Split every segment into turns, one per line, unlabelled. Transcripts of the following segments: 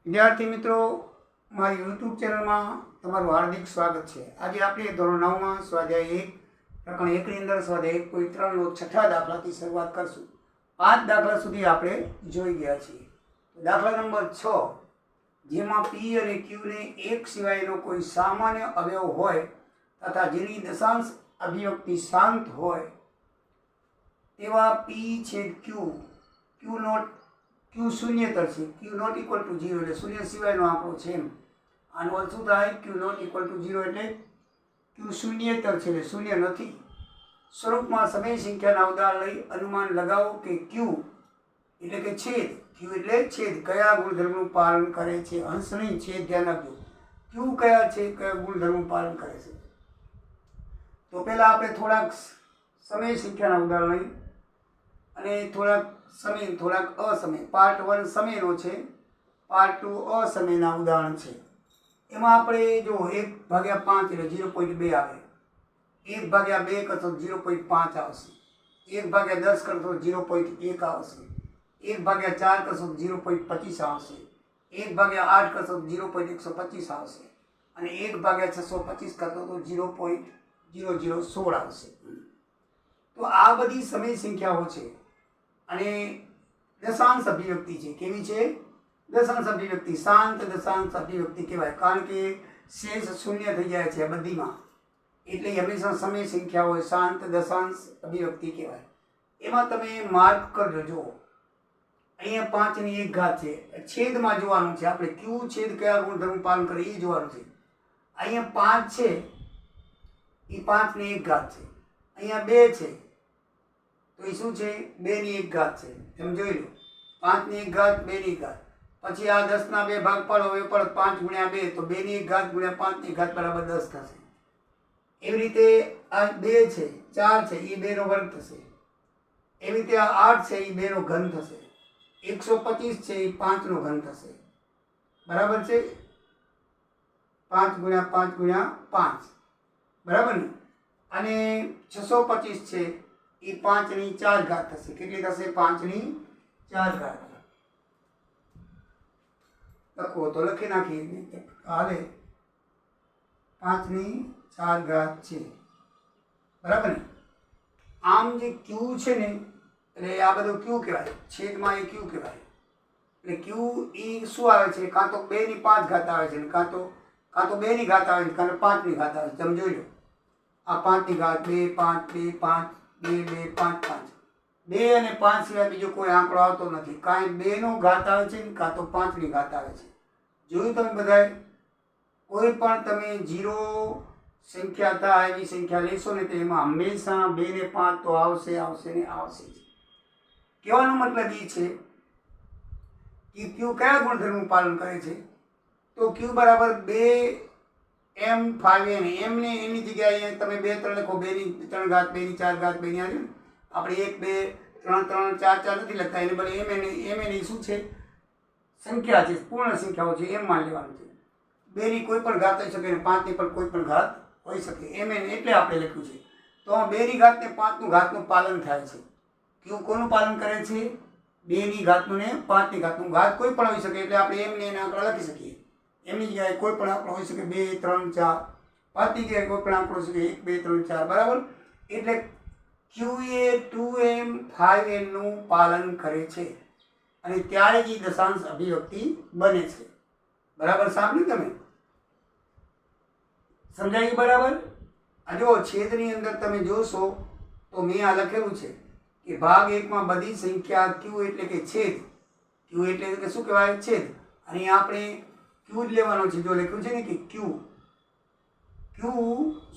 વિદ્યાર્થી મિત્રો, મારી યુટ્યુબ ચેનલમાં તમારું હાર્દિક સ્વાગત છે. આજે આપણે ધોરણ 9માં સ્વાધ્યાય 1 પ્રકરણ 1 ની અંદર સ્વાધ્યાય 1.3 નો છઠ્ઠા દાખલાથી શરૂઆત કરશું. 5 દાખલા સુધી આપણે જોઈ ગયા છીએ. દાખલા નંબર 6, જેમાં P અને Q ને એક સિવાયનો કોઈ સામાન્ય અવયવ હોય તથા જેની દશાંશ અભિવ્યક્તિ શાંત હોય તેવા P છેદ Q, Q શૂન્યતર છે. Q નોટ ઇક્વલ ટુ 0 એટલે શૂન્ય સિવાયનો આંકડો છે. એમ આનો અર્થ શું થાય? Q નોટ ઇક્વલ ટુ 0 એટલે Q શૂન્યતર છે એટલે શૂન્ય નથી સ્વરૂપમાં સમય સંખ્યાના ઉદાહરણ લઈ અનુમાન લગાવો કે Q એટલે કે છેદ, Q એટલે છેદ કયા ગુણધર્મનું પાલન કરે છે. અંશ નહીં, છેદ ધ્યાન રાખજો. Q કયા ગુણધર્મનું પાલન કરે છે. તો પહેલા આપણે થોડાક સમય સંખ્યાના ઉદાહરણ લઈ અને થોડાક સમય થોડાક અસમય. પાર્ટ 1 સમયનો છે, પાર્ટ 2 અસમયના ઉદાહરણ છે. એમાં આપણે જો 1/5 એટલે 0.2 આવે, 1/2 કરશો 0.5 આવશે, 1/10 કરશો 0.1 આવશે, 1/4 કરશો 0.25 આવશે, 1/8 કરશો 0.125 આવશે અને 1/625 કરશો તો 0.0016 આવશે. તો આ બધી સમય સંખ્યાઓ છે અને દશાંશ અભિવ્યક્તિ છે. કેવી છે? દશાંશ અભિવ્યક્તિ, શાંત દશાંશ અભિવ્યક્તિ કહેવાય, કારણ કે શેષ શૂન્ય થઈ જાય છે બધીમાં, એટલે હંમેશા સમય સંખ્યા હોય, શાંત દશાંશ અભિવ્યક્તિ કહેવાય. એમાં તમે માર્ક કરજો. જુઓ, અહીંયા 5 ની 1 ઘાત છે, છેદમાં જોવાનું છે આપણે. Q છેદ કયા ગુણધર્મ પાલન કરે એ જોવાનું છે. અહીંયા 5 છે એ 5 ની 1 ઘાત છે, અહીંયા 2 છે તો એ શું છે? 2 ની 1 ઘાત છે. તમે જોઈ લો, 5 ની 1 ઘાત, 2 ની 1 ઘાત. પછી આ 10 ના 2 ભાગ પાડો, એ પણ 5 ગુણ્યા 2 તો 2 ની 1 ઘાત ગુણ્યા 5 ની 1 ઘાત બરાબર 10 થશે. એવી રીતે આ 2 છે, 4 છે એ 2 નો વર્ગ થશે. એવી રીતે આ 8 છે એ 2 નો ઘન થશે. 125 છે એ 5 નો ઘન થશે. બરાબર છે? 5 ગુણ્યા 5 ગુણ્યા 5, બરાબર ને? અને 625 છે એ 5 ની 4 ઘાત થશે. કેટલી થશે? 5 ની 4 ઘાત. લખો તો લખી નાખીએ, હાલે. 5 ની 4 ઘાત છે, બરાબર ને? આમ જે Q છે ને, એટલે આ બધું Q કહેવાય, છેદમાં એ Q કહેવાય. એટલે Q એ શું આવે છે? કાં તો 2 ની 5 ઘાત આવે છે, કાં તો 2 ની ઘાત આવે છે, કાં તો 5 ની ઘાત આવે છે. તમે જોઈ લો, આ 5 ની ઘાત 2, 5, 2, 5, 2, 2, 5, 5. 2 અને 5 સિવાય બીજો કોઈ આંકડો આવતો નથી. કાંઈ 2 નો ઘાત આવે છે, કાં તો 5 ની ઘાત આવે છે. જોયું તમે બધાએ? કોઈ પણ તમે 0 સંખ્યા થાય એવી સંખ્યા લેશો ને તો એમાં હંમેશા 2 ને 5 તો આવશે ને આવશે જ. કહેવાનો મતલબ એ છે કે Q કયા ગુણધર્મનું પાલન કરે છે? તો Q બરાબર 2m 5n. m ને એની જગ્યાએ તમે 2 3 લખો, 2 ની 3 ઘાત, 2 ની 4 ઘાત, 2 ની આવી. આપણે 1 2 3 3 4 4 નથી લખતા, એને બદલે m એની શું છે? સંખ્યા છે, પૂર્ણ સંખ્યાઓ છે, એમ માની લેવાનું છે. 2 ની કોઈ પણ ઘાત હોઈ શકે અને 5 ની પણ કોઈ પણ ઘાત હોઈ શકે. mn એટલે આપણે લખ્યું છે. તો 2 ની ઘાત ને 5 નું ઘાતનું પાલન થાય છે. Q કોનું પાલન કરે છે? 2 ની ઘાતનું ને 5 ની ઘાતનું. ઘાત કોઈ પણ હોઈ શકે એટલે આપણે m ને એના આંકડા લખી શકીએ. એમની જગ્યાએ કોઈ પણ આંકડો હોઈ શકે, 2 3 4. 5 ની જગ્યાએ કોઈ પણ આંકડો હોઈ શકે, 1 2 3 4, બરાબર? એટલે Q એ 2m 5n નું પાલન કરે છે અને ત્યારે જ દશાંશ અભિવ્યક્તિ બને છે. બરાબર સાંભળ્યું તમે? સમજાયું બરાબર? આ જો છેદની અંદર તમે જોશો તો મેં આ લખેલું છે કે ભાગ 1 માં બધી સંખ્યા Q એટલે કે છેદ. Q એટલે કે શું કહેવાય? છેદ. અને આપણે Q જ લેવાનો છે. જો લખ્યું છે ને કે Q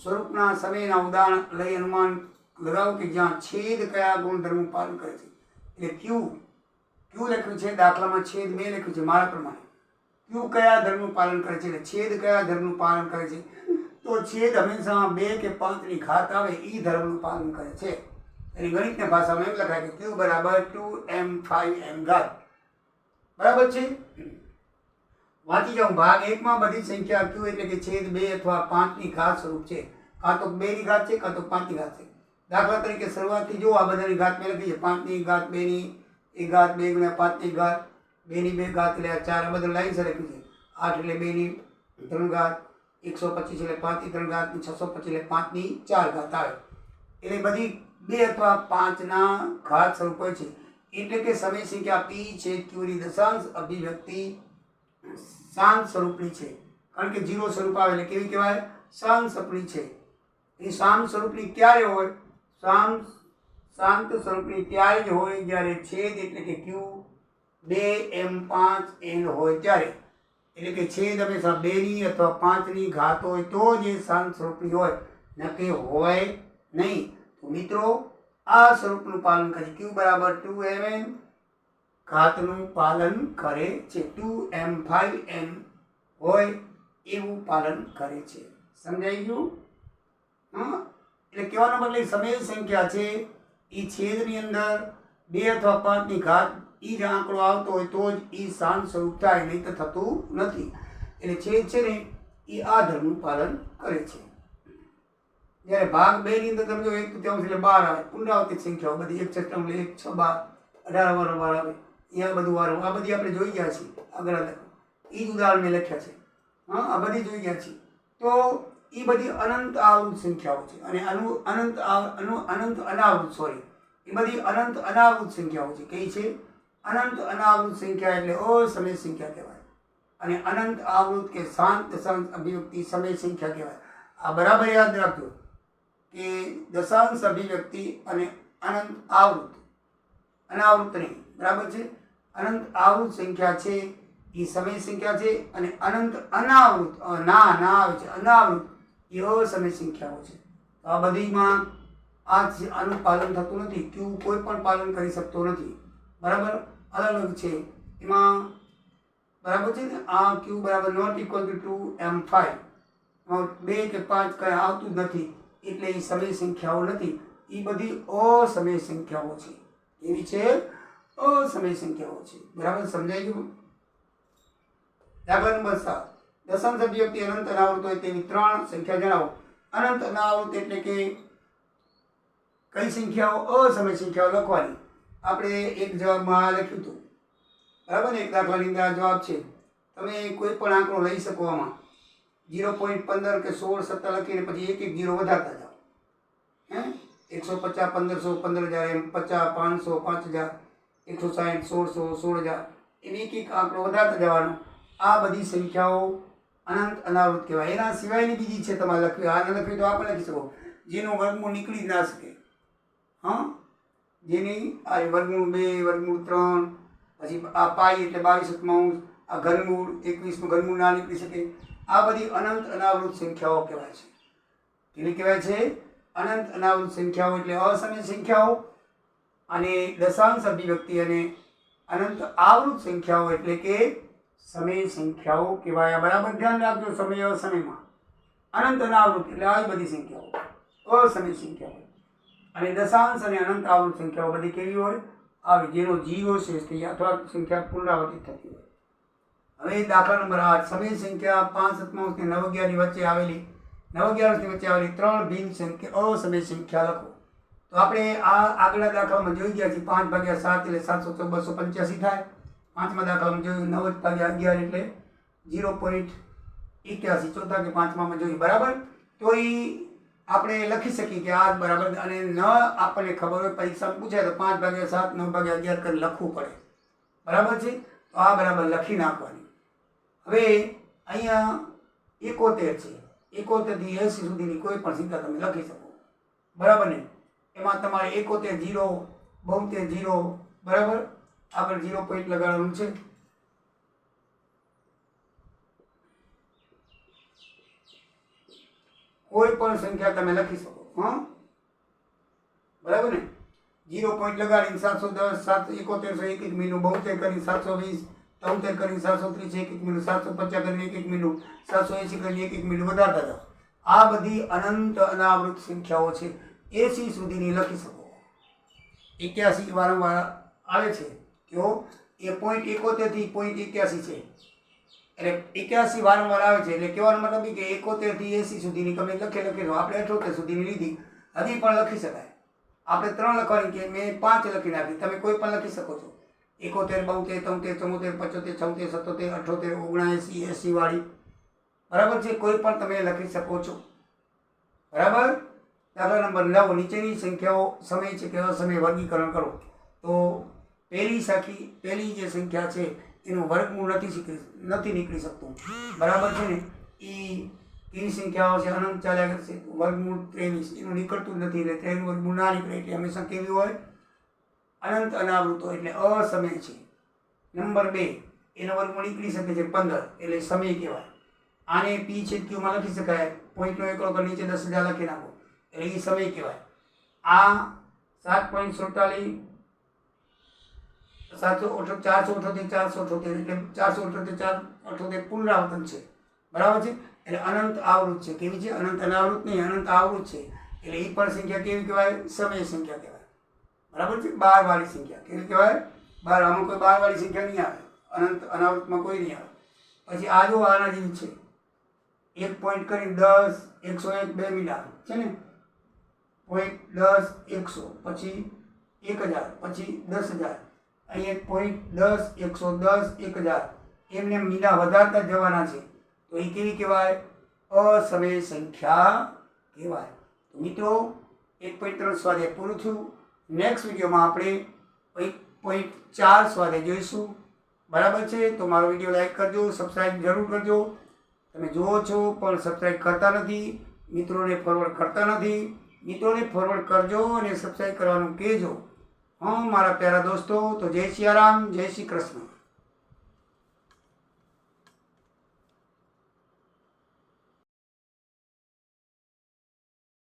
સ્વરૂપના સમયના ઉદાહરણ લઈ અનુમાન લગાવો કે જ્યાં છેદ કયા ગુણધર્મનું પાલન કરે છે. એટલે Q લખ્યું છે દાખલામાં, છેદ મેં લખ્યું છે મારા પ્રમાણે. Q કયા ધર્મનું પાલન કરે છે એટલે છેદ કયા ધર્મનું પાલન કરે છે? તો છેદ હંમેશા 2 કે 5 ની ઘાત આવે એ ધર્મનું પાલન કરે છે. એની ગણિતની ભાષામાં એમ લખાય કે Q બરાબર 2m 5m ઘાત. બરાબર છે? વાંચી જાઉં. ભાગ 1 માં બધી સંખ્યા Q એટલે કે છેદ 2 અથવા 5 ની ઘાત સ્વરૂપ છે. કાં તો 2 ની ઘાત છે, કાં તો 5 ની ઘાત છે. દાખલા તરીકે શરૂઆતથી જો આ બધાની ઘાત મેં લખી છે. 5 ની ઘાત, 2 ની 1 ઘાત, 2 ગુણ્યા 5 ની ઘાત, 2 ની 2 ઘાત એટલે 4 આ બધું લાઈન લખ્યું છે. 8 એટલે 2 ની 3 ઘાત, 125 એટલે 5 ની 3 ઘાત, 625 એટલે 5 ની 4 ઘાત આવે. એટલે બધી 2 અથવા 5 ના ઘાત સ્વરૂપ હોય છે. એટલે કે સમય સંખ્યા p છે q ની દશાંશ અભિવ્યક્તિ શાંત સ્વરૂપની છે. કારણ કે 0 સ્વરૂપ આવે એટલે કેવી કહેવાય? શાંત સ્વરૂપની છે. એ શાંત સ્વરૂપની ક્યારે હોય? શાંત સ્વરૂપની ત્યારે જ હોય જ્યારે છેદ એટલે કે q 2m5n હોય ત્યારે. એટલે કે છેદ હંમેશા 2 ની અથવા 5 ની ઘાત હોય તો જ એ શાંત સ્વરૂપની હોય, નક્કી હોય નહીં. તો મિત્રો આ સ્વરૂપનું પાલન કરે. q બરાબર 2mn ઘાતનું પાલન કરે છે. 2m5n હોય એવું પાલન કરે છે. સમજાઈ ગયું? હા, એટલે કહેવાનો મતલબ સમય સંખ્યા છે એ છેદની અંદર 2 અથવા 5 ની ઘાત એ જ આંકડો આવતો હોય તો જ એ શાંત સ્વરૂપ થાય, નહીં તો થતું નથી. એટલે છેદ છે ને એ આ ધર્મનું પાલન કરે છે. જ્યારે ભાગ 2 ની અંદર તમે જો 1/3 એટલે 12 આવે. પુનરાવર્તિત સંખ્યાઓ બધી 1 6 1 6 12 18 વાળો 12 આવે. અહીંયા બધું વાળો આ બધી આપણે જોઈ ગયા છીએ. આગળ એ જ ઉદાહરણ મેં લખ્યા છે. હા, આ બધી જોઈ ગયા છીએ. તો એ બધી અનંત આવૃત સંખ્યાઓ છે. અને અનંત અનાવૃત સોરી એ બધી અનંત અનાવૃત સંખ્યાઓ છે. કઈ છે? અનંત અનાવૃત સંખ્યા એટલે અસમય સંખ્યા કહેવાય. અને અનંત આવૃત કે શાંત દશાંશ અભિવ્યક્તિ સમય સંખ્યા કહેવાય. આ બરાબર યાદ રાખજો કે દશાંશ અભિવ્યક્તિ અને અનંત આવૃત, અનાવૃત નહીં, બરાબર છે? અનંત આવૃત સંખ્યા છે એ સમય સંખ્યા છે. અને અનંત અનાવૃત ના આવે છે અનાવૃત એ અસમય સંખ્યાઓ છે. આ બધીમાં આનું પાલન થતું નથી. q કોઈ પણ પાલન કરી શકતો નથી. બરાબર? અલગ અલગ છે એમાં. બરાબર છે ને? આ q બરાબર નોટ ઇક્વલ ટુ 2m5 2 કે 5 કંઈ આવતું જ નથી. એટલે એ સમય સંખ્યાઓ નથી. એ બધી અસમય સંખ્યાઓ છે. એવી છે અસમય સંખ્યાઓ છે. બરાબર? સમજાઈ ગયું? દાખલા નંબર 7. દશાંશ અભિવ્યક્તિ અનંત અનાવૃત હોય તેવી 3 સંખ્યા જણાવો. અનંત અનાવૃત એટલે કે કઈ સંખ્યાઓ? અસમય સંખ્યાઓ લખવાની. આપણે એક જવાબમાં લખ્યું હતું. બરાબર ને? એક દાખલાની અંદર આ જવાબ છે. તમે કોઈ પણ આંકડો લઈ શકો આમાં 0.15 કે 16 17 લખીને પછી એક જીરો વધારતા જાઓ. 150 1500 15000 એમ 50 500 5000 160 1600 16000 એમ એક આંકડો વધારતા જવાનો. આ બધી સંખ્યાઓ અનંત અનાવૃત કહેવાય. એના સિવાયની બીજી છે તમારે લખવી. આને લખવી તો આપણે લખી શકો જેનું વર્ગમૂળ નીકળી જ ના શકે. હા, જેની આ વર્ગમૂળ 2 વર્ગમૂળ 3 પછી આ પાઈ એટલે 22 આ ઘનમૂળ 21 નું ઘનમૂળ ના નીકળી શકે. આ બધી અનંત અનાવૃત સંખ્યાઓ કહેવાય છે. કેવી કહેવાય છે? અનંત અનાવૃત સંખ્યાઓ એટલે અસમય સંખ્યાઓ. અને દશાંશ અભિવ્યક્તિ અને અનંત આવૃત સંખ્યાઓ એટલે કે સમય સંખ્યાઓ કહેવાય. બરાબર ધ્યાન રાખજો. સમય અસમયમાં અનંત અનાવૃત એટલે આવી બધી સંખ્યાઓ અસમય સંખ્યાઓ. અને દશાંશ અને અનંત આવૃત સંખ્યાઓ બધી કેવી હોય? આવી જેનો 0 શેષ થઈ અથવા સંખ્યા પુનરાવર્તિત થતી હોય. હવે દાખલા નંબર 8. સમય સંખ્યા 5/7 કે 9/11 ની વચ્ચે આવેલી 9/11 ની વચ્ચે આવેલી 3 ભિન્ન સંખ્યા અસમય સંખ્યા લખો. તો આપણે આ આગલા દાખલામાં જોઈ ગયા છીએ 5/7 એટલે 700 285 થાય. પાંચમા દાખલામાં જોયું 9/11 એટલે 0.81. ચોથા કે પાંચમામાં જોયું. બરાબર? તો એ આપણે લખી શકીએ કે આ બરાબર. અને ન આપણને ખબર હોય પરીક્ષામાં પૂછાય તો 5/7 9/11 કરી લખવું પડે. બરાબર છે? તો આ બરાબર લખી નાખવાની. હવે અહીંયા 71 છે. 71 થી 80 સુધીની કોઈ પણ સંખ્યા તમે લખી શકો. બરાબર ને? એમાં તમારે 71 0 72 0. બરાબર? આગળ 0 પોઈન્ટ લગાડવાનું છે. કોઈ પણ સંખ્યા તમે લખી શકો. હા, બરાબર ને? 0 પોઈન્ટ લગાડીને 710 71 1 મિનિટ 72 કરીને 720 73 કરીને 730 1 મિનિટ 750 કરીને 1 મિનિટ 780 કરીને 1 મિનિટ વધારતા જાઓ. આ બધી અનંત અનાવૃત સંખ્યાઓ છે. 80 સુધીની લખી શકો. 81 વારંવાર આવે છે. કયો? એ 0.71 થી 0.81 છે. એટલે 81 વારંવાર આવે છે. એટલે કહેવાનો મતલબ એ કે 71 થી 80 સુધીની તમે લખેલો. આપણે 78 સુધીની લીધી. હજી પણ લખી શકાય. આપણે 3 લખવાની કે મેં 5 લખી નાખી. તમે કોઈ પણ લખી શકો છો. 71, 72, 73, 74, 75, 76, 78, 79, 80 વાળી, બરાબર છે. કોઈ પણ તમે લખી શકો છો, બરાબર. દાખલા નંબર 9, નીચેની સંખ્યાઓ સમય છે કે અસમય વર્ગીકરણ કરો. તો પહેલી જે સંખ્યા છે એનું વર્ગમૂળ નથી નીકળી શકતું, બરાબર છે ને. એની સંખ્યાઓ છે અનંત ચાલ્યા કરશે, વર્ગમૂળ 23 એનું નીકળતું જ નથી, એટલે 3 વર્ગમૂળ ના નીકળે, એટલે હંમેશા કેવી હોય? અનંત અનાવૃત હોય, એટલે અસમય છે. નંબર 2, એનો વર્ગમૂળ નીકળી શકે છે 15, એટલે સમય કહેવાય. આને પી છેદ ક્યુમાં લખી શકાય, પોઈન્ટનો એકડો કરી નીચે 10,000 લખી નાખો, એટલે એ સમય કહેવાય. આ 7.47 478 એટલે 478 પુનરાવર્તન છે, બરાબર છે. એટલે અનંત આવૃત છે. કેવી છે? અનંત અનાવૃત નહીં, અનંત આવૃત છે. એટલે એ પણ સંખ્યા કેવી કહેવાય? સમય સંખ્યા કહેવાય, બરાબર છે. 12 વાળી સંખ્યા કેવી કહેવાય? 12. આમાં કોઈ 12 વાળી સંખ્યા નહીં આવે, અનંત અનાવૃતમાં કોઈ નહીં આવે. પછી આ જો આના જેવી છે, 1 પોઈન્ટ કરી 10, 101, 2 મિલા છે ને, પોઈન્ટ 10, 100, પછી 1000, પછી 10,000, અહીં 1 પોઈન્ટ 10, 110, 1000, એમને મીના વધારતા જવાના છે. તો એ કેવી કહેવાય? અસમય સંખ્યા કહેવાય. તો મિત્રો 1.3 સ્વાધ્યાય પૂરું થયું. નેક્સ્ટ વિડીયોમાં આપણે 1.4 સ્વાધ્યાય જોઈશું, બરાબર છે. તો મારો વિડીયો લાઈક કરજો, સબસ્ક્રાઈબ જરૂર કરજો. તમે જુઓ છો પણ સબસ્ક્રાઈબ કરતા નથી, મિત્રોને ફોરવર્ડ કરતા નથી. મિત્રોને ફોરવર્ડ કરજો અને સબસ્ક્રાઈબ કરવાનું કહેજો. હા મારા પ્યારા દોસ્તો. તો જય સિયારામ, જય શ્રી કૃષ્ણ.